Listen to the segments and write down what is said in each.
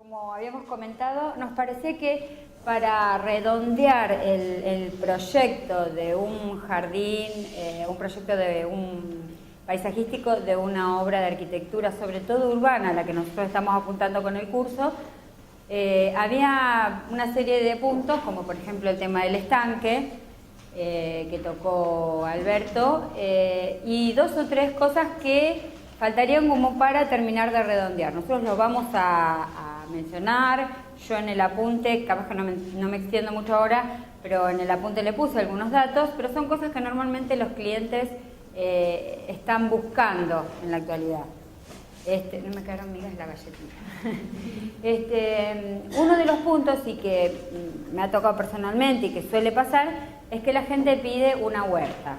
Como habíamos comentado, nos parecía que para redondear el proyecto de un jardín, un proyecto de un paisajístico de una obra de arquitectura, sobre todo urbana, a la que nosotros estamos apuntando con el curso, había una serie de puntos, como por ejemplo el tema del estanque, que tocó Alberto, y dos o tres cosas que faltarían como para terminar de redondear. Nosotros lo vamos a mencionar. Yo en el apunte, capaz que no me extiendo mucho ahora, pero en el apunte le puse algunos datos, pero son cosas que normalmente los clientes están buscando en la actualidad. No me quedaron migas la galletita. Uno de los puntos, y que me ha tocado personalmente y que suele pasar, es que la gente pide una huerta.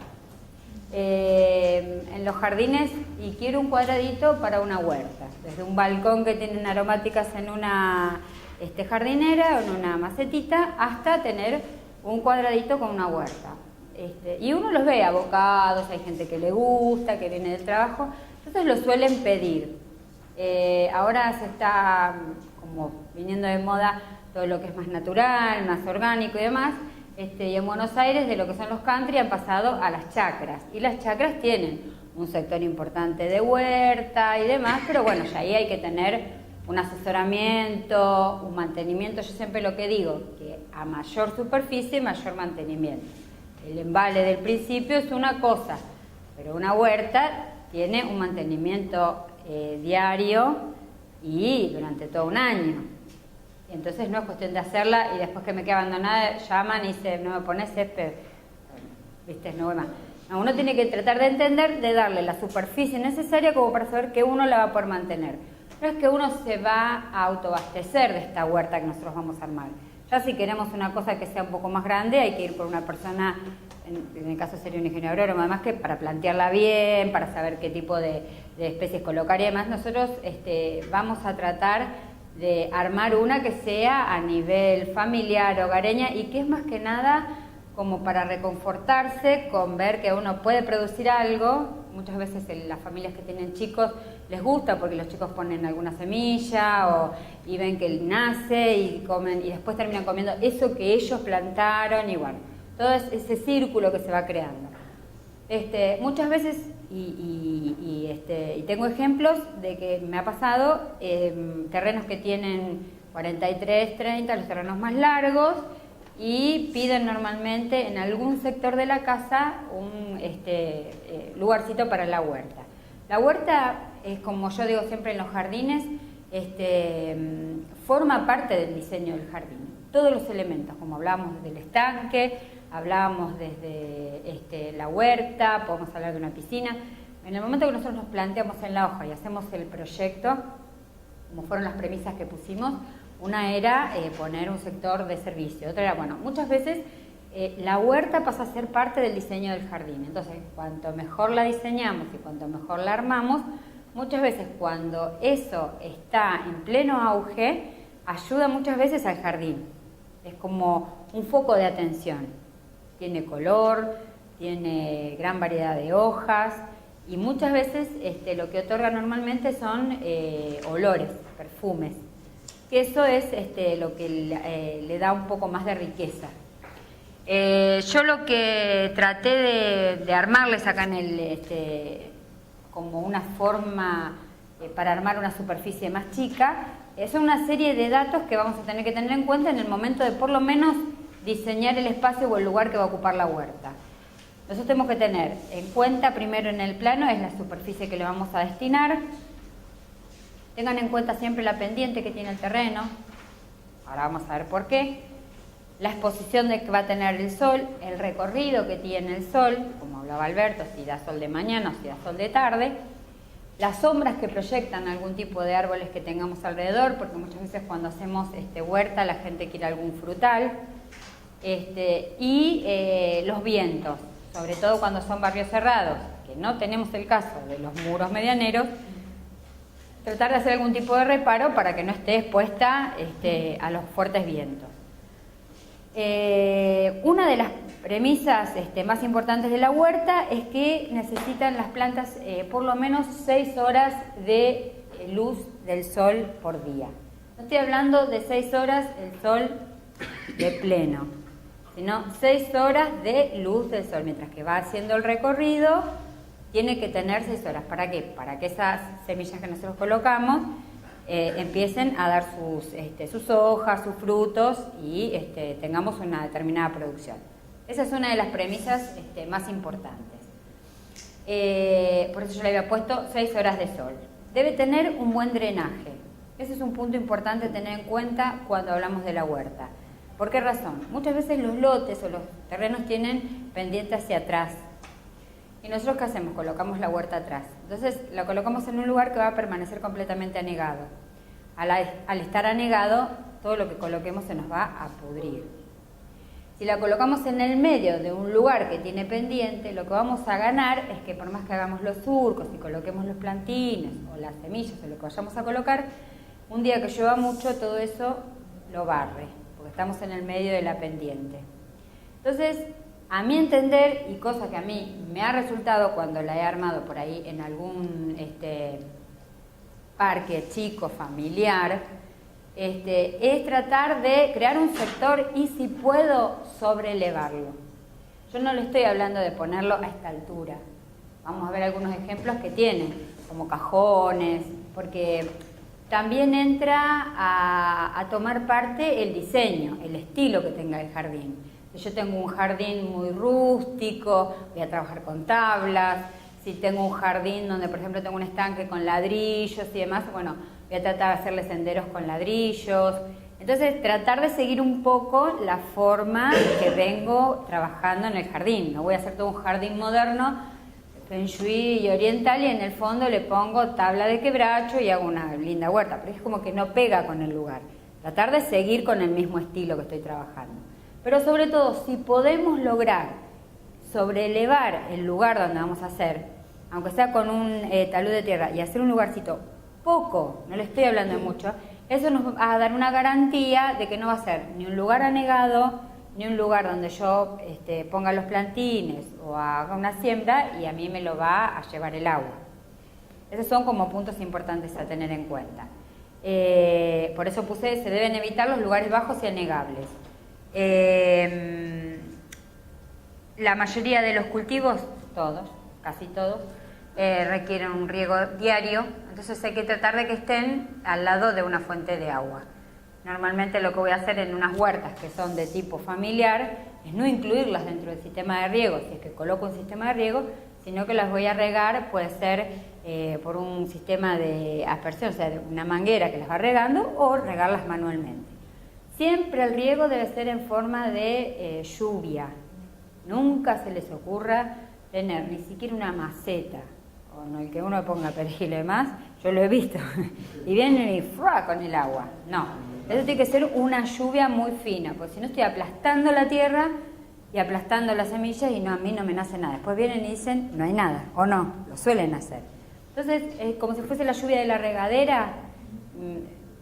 En los jardines, y quiero un cuadradito para una huerta, desde un balcón que tienen aromáticas en una jardinera o en una macetita, hasta tener un cuadradito con una huerta. Y uno los ve abocados, hay gente que le gusta, que viene del trabajo, entonces lo suelen pedir. Ahora se está como viniendo de moda todo lo que es más natural, más orgánico y demás. Y en Buenos Aires, de lo que son los country, han pasado a las chacras. Y las chacras tienen un sector importante de huerta y demás, pero bueno, ya ahí hay que tener un asesoramiento, un mantenimiento. Yo siempre lo que digo, que a mayor superficie, mayor mantenimiento. El embale del principio es una cosa, pero una huerta tiene un mantenimiento diario y durante todo un año. Entonces no es cuestión de hacerla y después que me queda abandonada llaman y dicen, no me pones césped, viste, no voy más. No, uno tiene que tratar de entender, de darle la superficie necesaria como para saber que uno la va a poder mantener. No es que uno se va a autoabastecer de esta huerta que nosotros vamos a armar. Ya si queremos una cosa que sea un poco más grande, hay que ir por una persona, en el caso sería un ingeniero agrónomo, además que para plantearla bien, para saber qué tipo de especies colocar y demás. Nosotros vamos a tratar de armar una que sea a nivel familiar, hogareña, y que es más que nada como para reconfortarse con ver que uno puede producir algo. Muchas veces las familias que tienen chicos les gusta porque los chicos ponen alguna semilla y ven que nace y comen y después terminan comiendo eso que ellos plantaron y bueno, todo ese círculo que se va creando. Muchas veces, y tengo ejemplos de que me ha pasado, terrenos que tienen 43, 30, los terrenos más largos, y piden normalmente en algún sector de la casa un lugarcito para la huerta. La huerta es, como yo digo siempre en los jardines, forma parte del diseño del jardín. Todos los elementos, como hablábamos del estanque, hablábamos desde la huerta, podemos hablar de una piscina. En el momento que nosotros nos planteamos en la hoja y hacemos el proyecto, como fueron las premisas que pusimos, una era poner un sector de servicio, otra era, bueno, muchas veces la huerta pasa a ser parte del diseño del jardín. Entonces, cuanto mejor la diseñamos y cuanto mejor la armamos, muchas veces cuando eso está en pleno auge, ayuda muchas veces al jardín. Es como un foco de atención. Tiene color, tiene gran variedad de hojas y muchas veces lo que otorga normalmente son olores, perfumes. Que eso es lo que le da un poco más de riqueza. Yo lo que traté de armarles acá en como una forma para armar una superficie más chica, son una serie de datos que vamos a tener que tener en cuenta en el momento de por lo menos diseñar el espacio o el lugar que va a ocupar la huerta. Nosotros tenemos que tener en cuenta primero en el plano es la superficie que le vamos a destinar. Tengan en cuenta siempre la pendiente que tiene el terreno, ahora vamos a ver por qué, la exposición de que va a tener el sol, el recorrido que tiene el sol, como hablaba Alberto, si da sol de mañana o si da sol de tarde, las sombras que proyectan algún tipo de árboles que tengamos alrededor, porque muchas veces cuando hacemos huerta la gente quiere algún frutal, y los vientos, sobre todo cuando son barrios cerrados, que no tenemos el caso de los muros medianeros, tratar de hacer algún tipo de reparo para que no esté expuesta a los fuertes vientos. Una de las premisas más importantes de la huerta es que necesitan las plantas por lo menos 6 horas de luz del sol por día. No estoy hablando de 6 horas el sol de pleno, sino 6 horas de luz del sol. Mientras que va haciendo el recorrido, tiene que tener 6 horas. ¿Para qué? Para que esas semillas que nosotros colocamos empiecen a dar sus hojas, sus frutos y tengamos una determinada producción. Esa es una de las premisas más importantes. Por eso yo le había puesto 6 horas de sol. Debe tener un buen drenaje. Ese es un punto importante a tener en cuenta cuando hablamos de la huerta. ¿Por qué razón? Muchas veces los lotes o los terrenos tienen pendiente hacia atrás. ¿Y nosotros qué hacemos? Colocamos la huerta atrás. Entonces la colocamos en un lugar que va a permanecer completamente anegado. Al estar anegado, todo lo que coloquemos se nos va a pudrir. Si la colocamos en el medio de un lugar que tiene pendiente, lo que vamos a ganar es que por más que hagamos los surcos y coloquemos los plantines o las semillas o lo que vayamos a colocar, un día que llueva mucho todo eso lo barre, porque estamos en el medio de la pendiente. Entonces, a mi entender, y cosa que a mí me ha resultado cuando la he armado por ahí en algún parque chico, familiar, es tratar de crear un sector y si puedo sobrelevarlo. Yo no le estoy hablando de ponerlo a esta altura. Vamos a ver algunos ejemplos que tienen, como cajones, porque también entra a tomar parte el diseño, el estilo que tenga el jardín. Si yo tengo un jardín muy rústico, voy a trabajar con tablas. Si tengo un jardín donde, por ejemplo, tengo un estanque con ladrillos y demás, bueno, voy a tratar de hacerle senderos con ladrillos. Entonces, tratar de seguir un poco la forma que vengo trabajando en el jardín. No voy a hacer todo un jardín moderno, feng shui y oriental, y en el fondo le pongo tabla de quebracho y hago una linda huerta, pero es como que no pega con el lugar. Tratar de seguir con el mismo estilo que estoy trabajando. Pero sobre todo, si podemos lograr sobrelevar el lugar donde vamos a hacer, aunque sea con un talud de tierra, y hacer un lugarcito poco, no le estoy hablando de mucho, eso nos va a dar una garantía de que no va a ser ni un lugar anegado, ni un lugar donde yo ponga los plantines o haga una siembra y a mí me lo va a llevar el agua. Esos son como puntos importantes a tener en cuenta. Por eso puse, se deben evitar los lugares bajos y anegables. La mayoría de los cultivos, todos, casi todos, requieren un riego diario, entonces hay que tratar de que estén al lado de una fuente de agua. Normalmente lo que voy a hacer en unas huertas que son de tipo familiar es no incluirlas dentro del sistema de riego, si es que coloco un sistema de riego, sino que las voy a regar, puede ser por un sistema de aspersión, o sea, de una manguera que las va regando, o regarlas manualmente. Siempre el riego debe ser en forma de lluvia. Nunca se les ocurra tener ni siquiera una maceta, o no, el que uno ponga perejil y demás, yo lo he visto, y vienen y ¡frua! Con el agua. No, eso tiene que ser una lluvia muy fina, porque si no estoy aplastando la tierra y aplastando las semillas y no, a mí no me nace nada. Después vienen y dicen, no hay nada, o no, lo suelen hacer. Entonces, como si fuese la lluvia de la regadera,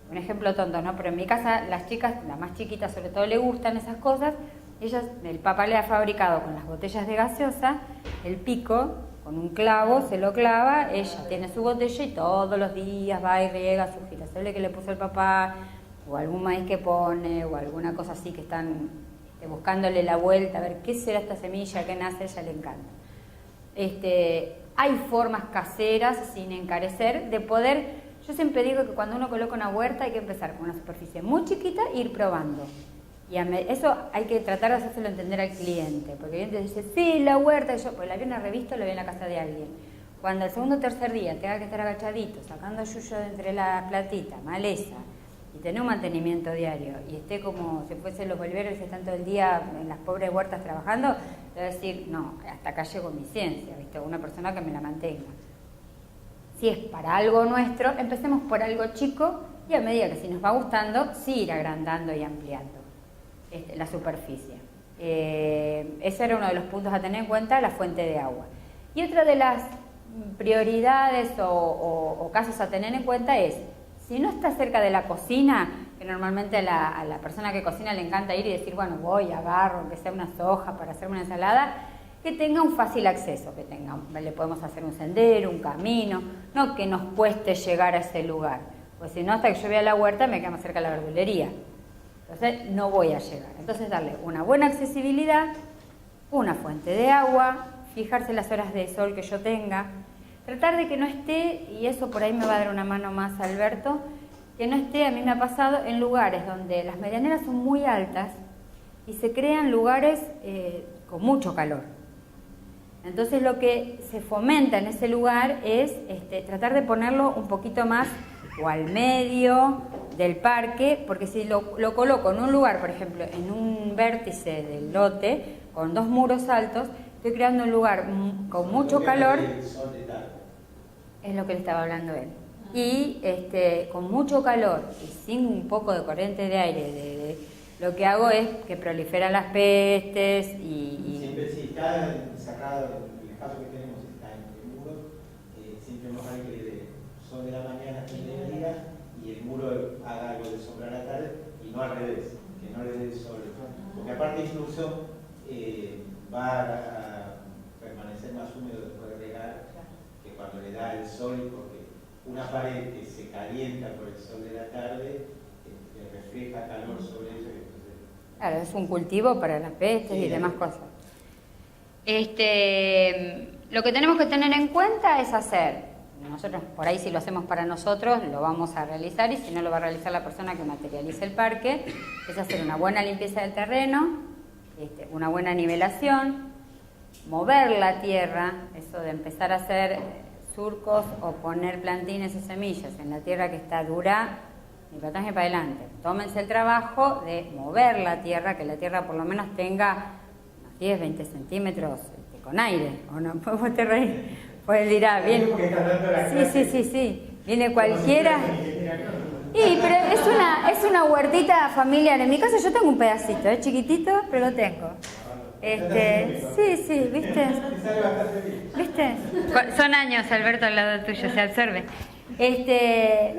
un ejemplo tonto, ¿no? Pero en mi casa las chicas, las más chiquitas sobre todo, le gustan esas cosas. Ellas, el papá le ha fabricado con las botellas de gaseosa el pico, con un clavo se lo clava, ella tiene su botella y todos los días va y riega sus girasoles que le puso el papá, o algún maíz que pone, o alguna cosa así que están buscándole la vuelta, a ver qué será esta semilla que nace, a ella le encanta. Hay formas caseras, sin encarecer, de poder. Yo siempre digo que cuando uno coloca una huerta hay que empezar con una superficie muy chiquita e ir probando. Y eso hay que tratar de hacérselo entender al cliente, porque el cliente dice, sí, la huerta, y yo, pues la vi en la revista o la vi en la casa de alguien. Cuando el segundo o tercer día tenga que estar agachadito, sacando yuyo de entre la platita, maleza, y tener un mantenimiento diario, y esté como si fuesen los bolivianos que están todo el día en las pobres huertas trabajando, le voy a decir, no, hasta acá llegó mi ciencia, ¿viste? Una persona que me la mantenga. Si es para algo nuestro, empecemos por algo chico y a medida que si nos va gustando, sí ir agrandando y ampliando la superficie. Ese era uno de los puntos a tener en cuenta, la fuente de agua. Y otra de las prioridades o casos a tener en cuenta es, si no está cerca de la cocina, que normalmente a la persona que cocina le encanta ir y decir, bueno, voy, agarro, aunque sea unas hojas para hacerme una ensalada, que tenga un fácil acceso, que tenga, le podemos hacer un sendero, un camino, no que nos cueste llegar a ese lugar. pues si no, hasta que yo vea la huerta me queda más cerca de la verdulería. Entonces no voy a llegar. Entonces darle una buena accesibilidad, una fuente de agua, fijarse las horas de sol que yo tenga, tratar de que no esté, y eso por ahí me va a dar una mano más Alberto, que no esté, a mí me ha pasado, en lugares donde las medianeras son muy altas y se crean lugares con mucho calor. Entonces lo que se fomenta en ese lugar es tratar de ponerlo un poquito más o al medio del parque, porque si lo coloco en un lugar, por ejemplo, en un vértice del lote, con 2 muros altos, estoy creando un lugar con mucho calor, es lo que le estaba hablando él, y con mucho calor y sin un poco de corriente de aire, lo que hago es que proliferan las pestes y siempre si está encerrado, el espacio que tenemos está entre muros, siempre nos hay que de sol de la mañana hasta el mediodía y el muro haga algo de sombra a la tarde y no al revés, que no le dé el sol. Porque aparte incluso va a permanecer más húmedo después de regar que cuando le da el sol, porque una pared que se calienta por el sol de la tarde refleja calor sobre ella. Claro, es un cultivo para las pestes y demás cosas. Lo que tenemos que tener en cuenta es hacer, nosotros por ahí si lo hacemos para nosotros lo vamos a realizar, y si no lo va a realizar la persona que materialice el parque, es hacer una buena limpieza del terreno, una buena nivelación, mover la tierra, eso de empezar a hacer surcos o poner plantines o semillas en la tierra que está dura, ni para atrás ni para adelante. Tómense el trabajo de mover la tierra, que la tierra por lo menos tenga unos 10, 20 centímetros con aire, ¿o no? ¿Vos te reís? Pues él dirá, bien. Sí, viene cualquiera. Y pero es una huertita familiar. En mi caso yo tengo un pedacito, es chiquitito, pero lo tengo. Sí, ¿viste? ¿Viste? Son años, Alberto, al lado tuyo, se absorbe.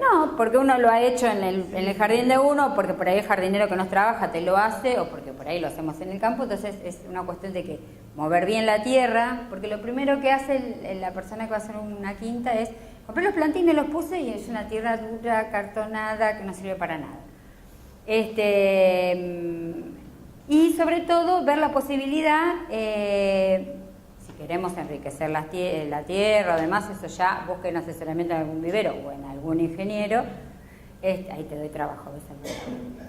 No, porque uno lo ha hecho en el jardín de uno, porque por ahí el jardinero que nos trabaja te lo hace, o porque por ahí lo hacemos en el campo. Entonces es una cuestión de que mover bien la tierra, porque lo primero que hace la persona que va a hacer una quinta es: compré los plantines, los puse y es una tierra dura, cartonada, que no sirve para nada. Y sobre todo ver la posibilidad, si queremos enriquecer la tierra o demás, eso ya busquen asesoramiento en algún vivero o en algún ingeniero. Ahí te doy trabajo, ¿ves?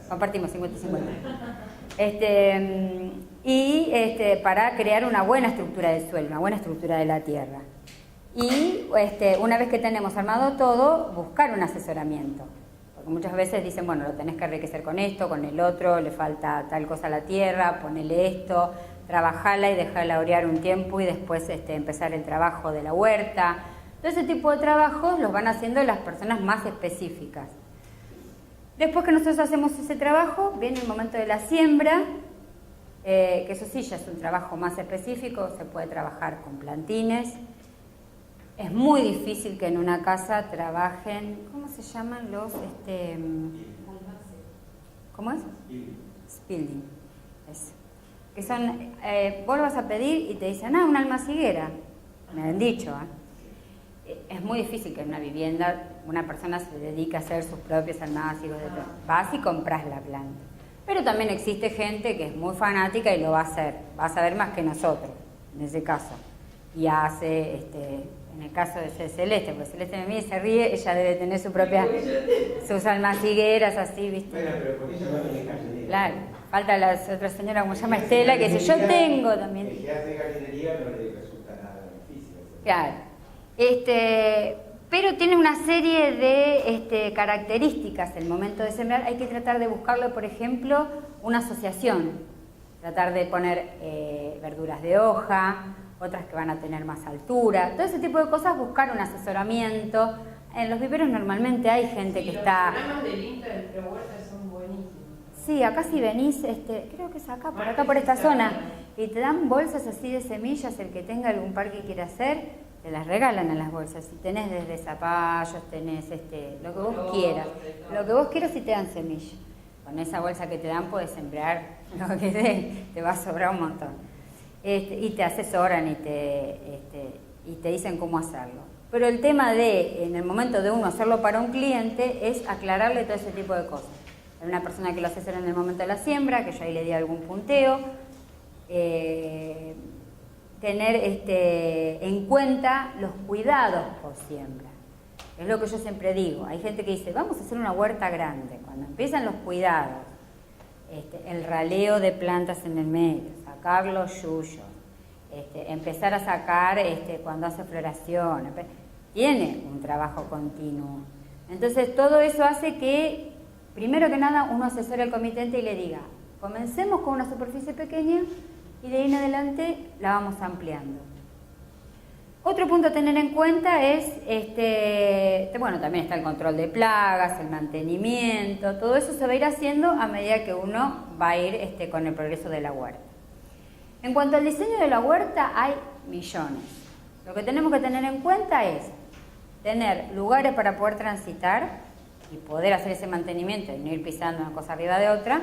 Compartimos 50-50. Para crear una buena estructura del suelo, una buena estructura de la tierra. Y una vez que tenemos armado todo, buscar un asesoramiento. Porque muchas veces dicen, bueno, lo tenés que enriquecer con esto, con el otro, le falta tal cosa a la tierra, ponele esto, trabajarla y dejarla orear un tiempo y después empezar el trabajo de la huerta. Todo ese tipo de trabajos los van haciendo las personas más específicas. Después que nosotros hacemos ese trabajo, viene el momento de la siembra, que eso sí ya es un trabajo más específico, se puede trabajar con plantines. Es muy difícil que en una casa trabajen, ¿cómo se llaman los? ¿Cómo es? Spilding. Eso. Que son, vos lo vas a pedir y te dicen, una almaciguera. Me han dicho, Es muy difícil que en una vivienda una persona se dedique a hacer sus propios almácigos. Vas y compras la planta. Pero también existe gente que es muy fanática y lo va a hacer. Va a saber más que nosotros, en ese caso. Y hace, en el caso de Celeste, porque Celeste me mira y se ríe, ella debe tener su propia, sus almacigueras así, ¿viste? Bueno, pero por eso no tiene jardinería. Claro. Falta la otra señora, como se llama Estela, que dice, yo tengo también. El que hace jardinería no le resulta nada difícil. Claro. Pero tiene una serie de características el momento de sembrar. Hay que tratar de buscarlo, por ejemplo, una asociación. Tratar de poner verduras de hoja, otras que van a tener más altura. Todo ese tipo de cosas, buscar un asesoramiento. En los viveros normalmente hay gente que está... Los programas del INTA entre huertas son buenísimos. Sí, acá si venís, creo que es acá, por esta zona, y te dan bolsas así de semillas, el que tenga algún parque que quiera hacer, te las regalan a las bolsas. Si tenés desde zapallos, tenés lo que vos quieras. Lo que vos quieras y te dan semilla. Con esa bolsa que te dan puedes sembrar lo que te va a sobrar un montón. Y te asesoran y te dicen cómo hacerlo. Pero el tema de, en el momento de uno hacerlo para un cliente, es aclararle todo ese tipo de cosas. Hay una persona que lo hace hacer en el momento de la siembra, que yo ahí le di algún punteo. Tener en cuenta los cuidados por siembra. Es lo que yo siempre digo. Hay gente que dice, vamos a hacer una huerta grande. Cuando empiezan los cuidados, el raleo de plantas en el medio, sacar los yuyos, empezar a sacar cuando hace floración, tiene un trabajo continuo. Entonces todo eso hace que, primero que nada, uno asesore al comitente y le diga, comencemos con una superficie pequeña y de ahí en adelante la vamos ampliando. Otro punto a tener en cuenta es, bueno, también está el control de plagas, el mantenimiento, todo eso se va a ir haciendo a medida que uno va a ir con el progreso de la huerta. En cuanto al diseño de la huerta, hay millones. Lo que tenemos que tener en cuenta es tener lugares para poder transitar y poder hacer ese mantenimiento y no ir pisando una cosa arriba de otra,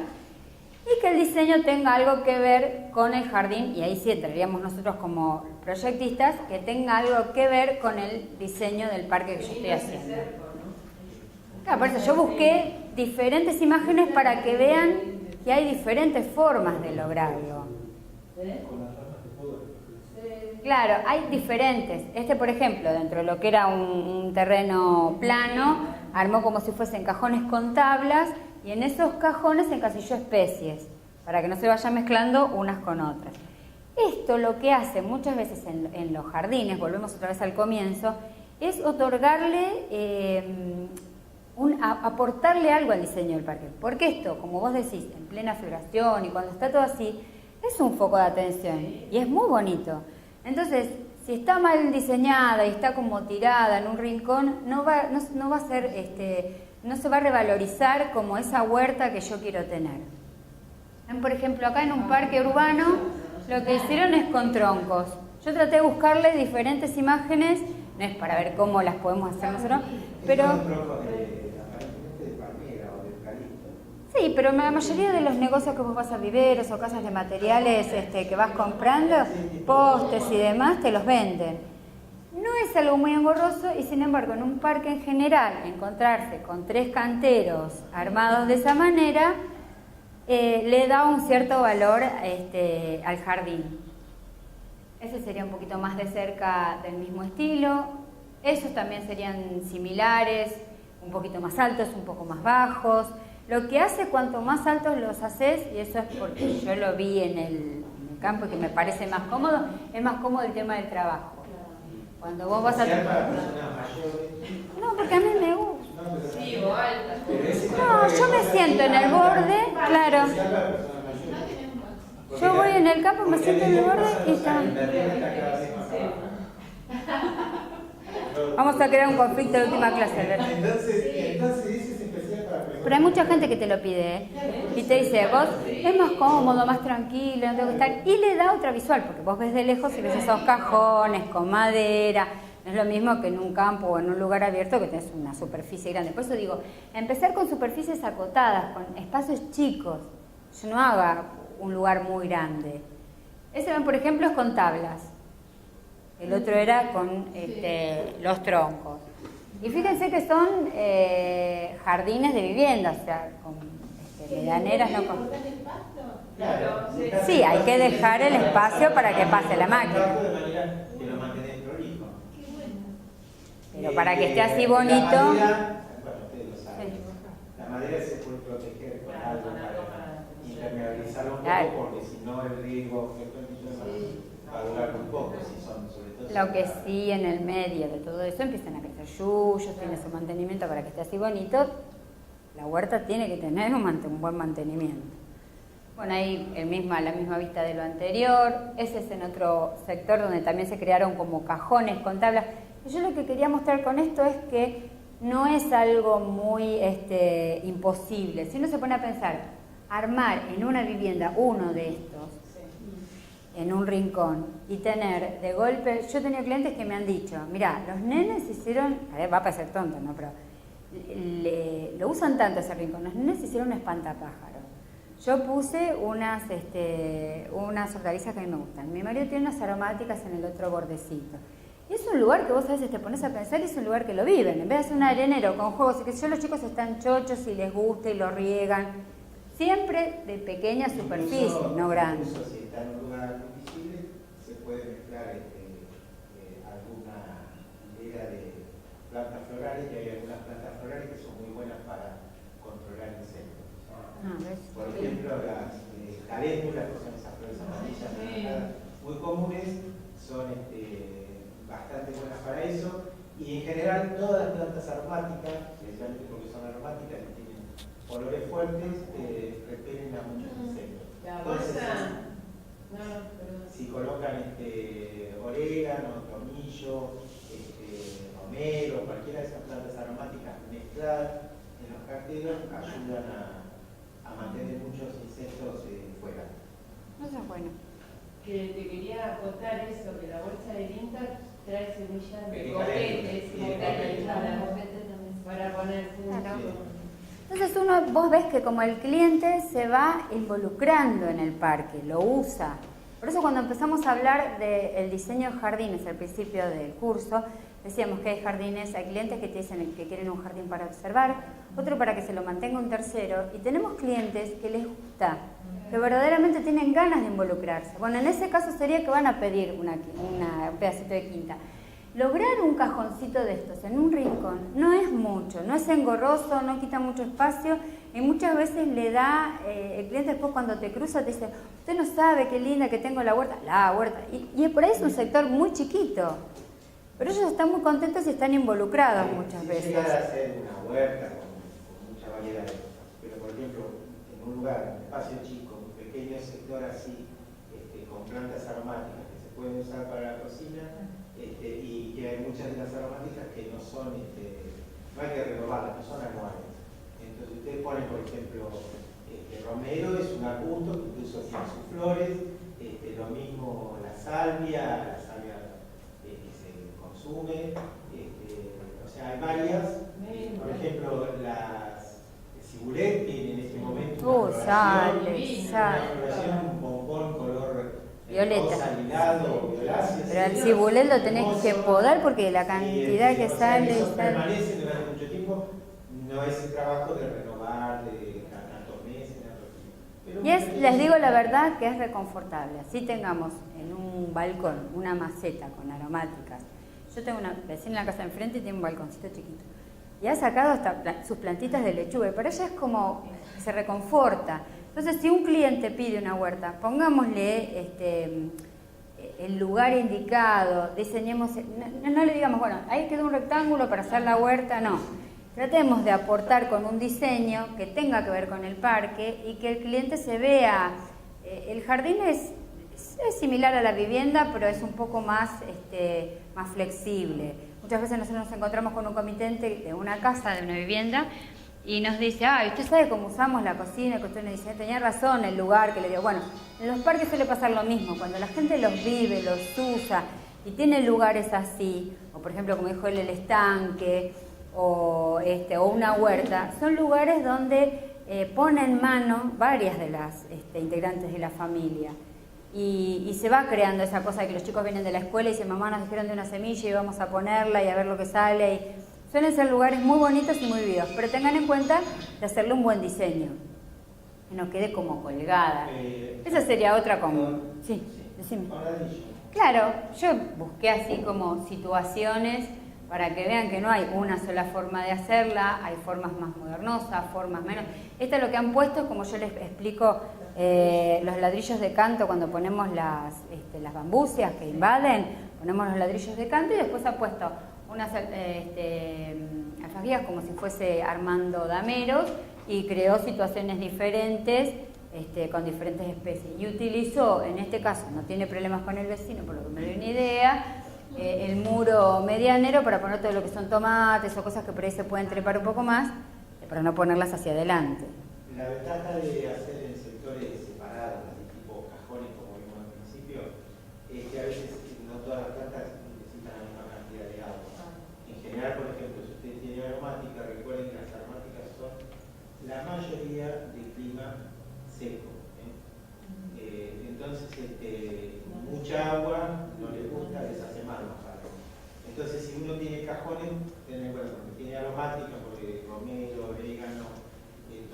y que el diseño tenga algo que ver con el jardín, y ahí sí entraríamos nosotros como proyectistas, que tenga algo que ver con el diseño del parque que yo estoy haciendo. Claro, por eso yo busqué diferentes imágenes para que vean que hay diferentes formas de lograrlo. Claro, hay diferentes. Por ejemplo, dentro de lo que era un terreno plano, armó como si fuesen cajones con tablas, y en esos cajones encasilló especies, para que no se vayan mezclando unas con otras. Esto lo que hace muchas veces en los jardines, volvemos otra vez al comienzo, es otorgarle, aportarle algo al diseño del parque. Porque esto, como vos decís, en plena floración y cuando está todo así, es un foco de atención y es muy bonito. Entonces, si está mal diseñada y está como tirada en un rincón, no va a ser, no se va a revalorizar como esa huerta que yo quiero tener. Por ejemplo, acá en un parque urbano, lo que hicieron es con troncos. Yo traté de buscarle diferentes imágenes, no es para ver cómo las podemos hacer nosotros, pero... Sí, pero la mayoría de los negocios que vos vas a viveros o casas de materiales que vas comprando, postes y demás, te los venden. No es algo muy engorroso y sin embargo en un parque en general encontrarse con 3 canteros armados de esa manera le da un cierto valor al jardín. Ese sería un poquito más de cerca del mismo estilo. Esos también serían similares, un poquito más altos, un poco más bajos. Lo que hace cuanto más altos los haces, y eso es porque yo lo vi en el campo y que me parece más cómodo, es más cómodo el tema del trabajo. Cuando vos vas a... No, porque a mí me gusta. Sí, o alta. No, yo me siento en el borde, claro. Yo voy en el campo, me siento en el borde y está. Vamos a crear un conflicto de última clase, ¿verdad? Entonces dices especial para... Pero hay mucha gente que te lo pide, y te dice, vos es más cómodo, más tranquilo, no tengo que estar, y le da otra visual, porque vos ves de lejos y ves esos cajones con madera, no es lo mismo que en un campo o en un lugar abierto que tenés una superficie grande. Por eso digo, empezar con superficies acotadas, con espacios chicos, yo no haga un lugar muy grande. Ese, por ejemplo, es con tablas, el otro era con los troncos. Y fíjense que son jardines de vivienda, o sea, con medianeras, no con... Claro, Sí, hay que dejar el espacio para que pase la máquina. De manera que lo mantenés prolijo. Pero para que esté así bonito... La madera, bueno, ustedes lo saben, la madera se puede proteger con algo para impermeabilizarlo un poco, Claro. porque si no el riesgo va a durar muy poco, si son sobre todo... Lo que sí, en el medio de todo eso empiezan a crecer yuyos, tiene su mantenimiento para que esté así bonito. La huerta tiene que tener un buen mantenimiento. Bueno, ahí la misma vista de lo anterior. Ese es en otro sector donde también se crearon como cajones con tablas. Y yo lo que quería mostrar con esto es que no es algo muy imposible. Si uno se pone a pensar, armar en una vivienda uno de estos, en un rincón, y tener de golpe... Yo tenía clientes que me han dicho, mirá, los nenes hicieron... A ver, va a parecer tonto, ¿no? Pero lo usan tanto ese rincón. Los nenes hicieron un espantapájaro. Yo puse unas hortalizas que a mí me gustan. Mi marido tiene unas aromáticas en el otro bordecito. Y es un lugar que vos a veces te pones a pensar y es un lugar que lo viven. En vez de hacer un arenero con juegos, y que yo, los chicos están chochos y les gusta y lo riegan. Siempre de pequeña superficie, no grande. Incluso si está en un lugar visible, se puede mezclar alguna hilera de plantas florales, y hay algunas plantas florales que son muy buenas para controlar insectos. Por ejemplo, las caléndulas, que son esas flores amarillas anaranjadas, muy comunes, son bastante buenas para eso, y en general todas las plantas aromáticas, especialmente porque son aromáticas y tienen olores fuertes, repelen a muchos insectos. Entonces, si colocan orégano, tomillo, romero, cualquiera de esas plantas aromáticas mezcladas en los cacteros, ayudan a mantener muchos insectos fuera. Eso es bueno. Que te quería contar eso, que la bolsa de tinta trae semillas de coquetes, para poner punto. Claro. Entonces vos ves que como el cliente se va involucrando en el parque, lo usa. Por eso cuando empezamos a hablar del diseño de jardines al principio del curso, decíamos que hay jardines, hay clientes que te dicen que quieren un jardín para observar, otro para que se lo mantenga un tercero, y tenemos clientes que les gusta, que verdaderamente tienen ganas de involucrarse. Bueno, en ese caso sería que van a pedir un pedacito de quinta. Lograr un cajoncito de estos en un rincón no es mucho, no es engorroso, no quita mucho espacio, y muchas veces le da, el cliente después cuando te cruza te dice, usted no sabe qué linda que tengo la huerta, y por ahí es un sector muy chiquito, pero ellos están muy contentos y están involucrados muchas veces. Llegar a hacer una huerta con mucha variedad de cosas, pero por ejemplo, en un lugar, un espacio chico, un pequeño sector así, con plantas aromáticas que se pueden usar para la cocina, y que hay muchas de las aromáticas que no son, no hay que renovarlas, no son anuales. Entonces ustedes ponen, por ejemplo, romero es un arbusto que incluso tiene sus flores, lo mismo la salvia que se consume, o sea, hay varias, por ejemplo, las cibulet tienen en este momento una floración, un bombón color violeta. Pero el cibulet lo tenés que podar porque la cantidad que sale. Permanece durante mucho tiempo, no es el trabajo de renovar, de tantos meses. Y les digo la verdad que es reconfortable. Así tengamos en un balcón una maceta con aromáticas. Yo tengo una vecina en la casa de enfrente y tiene un balconcito chiquito. Y ha sacado hasta sus plantitas de lechuga. Y para ella es como, se reconforta. Entonces, si un cliente pide una huerta, pongámosle el lugar indicado, diseñemos, no le digamos, bueno, ahí quedó un rectángulo para hacer la huerta, no. Tratemos de aportar con un diseño que tenga que ver con el parque y que el cliente se vea. El jardín es similar a la vivienda, pero es un poco más flexible. Muchas veces nosotros nos encontramos con un comitente de una casa, de una vivienda, y nos dice, usted sabe cómo usamos la cocina, que usted nos dice, tenía razón, el lugar, que le digo, bueno, en los parques suele pasar lo mismo, cuando la gente los vive, los usa, y tiene lugares así, o por ejemplo, como dijo él, el estanque, o una huerta, son lugares donde pone en mano varias de las integrantes de la familia, y se va creando esa cosa de que los chicos vienen de la escuela y dicen, mamá, nos dijeron de una semilla y vamos a ponerla y a ver lo que sale, y suelen ser lugares muy bonitos y muy vividos, pero tengan en cuenta de hacerle un buen diseño, que no quede como colgada. Esa sería otra como... Sí, decime. Claro, yo busqué así como situaciones para que vean que no hay una sola forma de hacerla, hay formas más modernosas, formas menos. Esto es lo que han puesto, como yo les explico, los ladrillos de canto cuando ponemos las bambucias que invaden, ponemos los ladrillos de canto y después ha puesto unas alfaguías como si fuese armando dameros y creó situaciones diferentes con diferentes especies. Y utilizó, en este caso, no tiene problemas con el vecino, por lo que me doy una idea, el muro medianero para poner todo lo que son tomates o cosas que por ahí se pueden trepar un poco más, para no ponerlas hacia adelante. La ventaja de hacer en sectores separados, de tipo cajones, como vimos al principio, es que a veces no todas las plantas necesitan la misma cantidad de agua. En general, por ejemplo, si usted tiene aromática, recuerden que las aromáticas son la mayoría de clima seco. Entonces, mucha agua no les gusta, les hace mal más. cajones, tener en cuenta, porque tiene aromática, porque romero, orégano,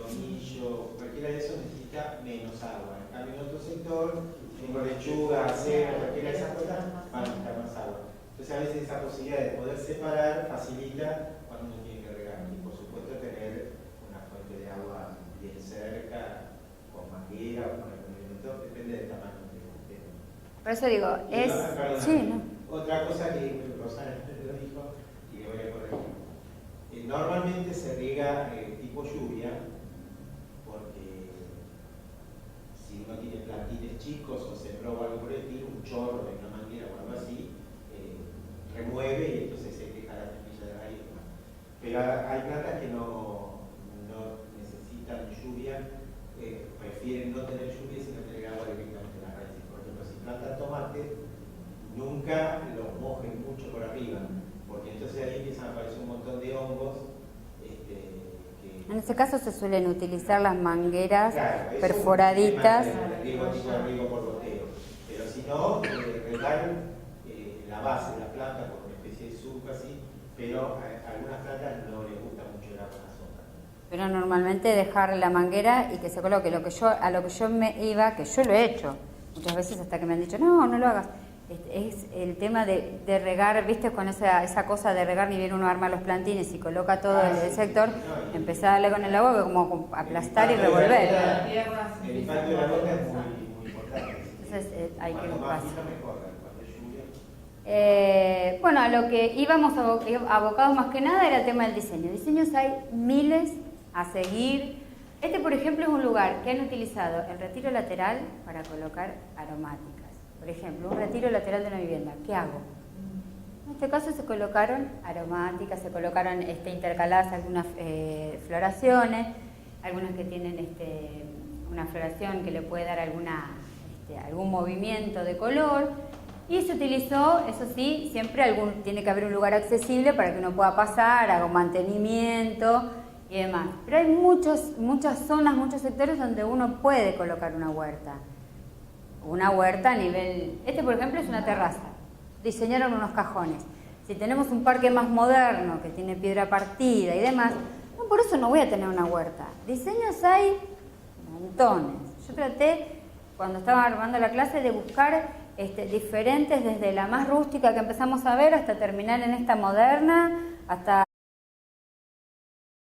tomillo, cualquiera de esos necesita menos agua. En cambio, en otro sector, tengo lechuga, acero, cualquiera de esas cosas, van a necesitar más agua. Entonces, a veces esa posibilidad de poder separar facilita cuando uno tiene que regar. Y por supuesto, tener una fuente de agua bien cerca, con manguera o con algún elemento, depende del tamaño del sistema. Por eso digo, Y es... perdón, Sí, ¿no? otra cosa que Rosana lo dijo y que voy a corregir. Normalmente se riega tipo lluvia, porque si uno tiene plantines chicos o sembró o algo por el estilo, un chorro de una manguera o algo así, remueve y entonces se deja la semilla de raíz. Pero hay plantas que no necesitan lluvia, prefieren no tener lluvia sino tener agua directamente en las raíces. Por ejemplo, si plantan tomate, nunca los mojen mucho por arriba, porque entonces ahí empiezan a aparecer un montón de hongos. En este caso se suelen utilizar las mangueras Claro, perforaditas. Riego por goteo. Pero si no, regar la base de la planta con una especie de surco así, pero a algunas plantas no les gusta mucho el agua en la sombra. Pero normalmente dejar la manguera y que se coloque. A lo que yo me iba, que yo lo he hecho muchas veces hasta que me han dicho, no lo hagas. Es el tema de regar, viste, con esa cosa de regar, ni bien uno arma los plantines y coloca todo el sector, empezar a darle con el agua, como aplastar y revolver. El impacto de la gota es muy importante. Entonces hay que Cuanto más pasar. fino mejor, cuando hay lluvia. Bueno, a lo que íbamos abocados más que nada era el tema del diseño. Diseños hay miles a seguir. Este, por ejemplo, es un lugar que han utilizado el retiro lateral para colocar aromáticas. Por ejemplo, un retiro lateral de una vivienda. ¿Qué hago? En este caso se colocaron aromáticas, se colocaron intercaladas algunas floraciones, algunas que tienen una floración que le puede dar algún movimiento de color. Y se utilizó, eso sí, siempre tiene que haber un lugar accesible para que uno pueda pasar, haga un mantenimiento y demás. Pero hay muchas zonas, muchos sectores donde uno puede colocar una huerta. Una huerta a nivel... por ejemplo, es una terraza. Diseñaron unos cajones. Si tenemos un parque más moderno, que tiene piedra partida y demás, no, por eso no voy a tener una huerta. Diseños hay montones. Yo traté, cuando estaba armando la clase, de buscar diferentes, desde la más rústica que empezamos a ver hasta terminar en esta moderna, hasta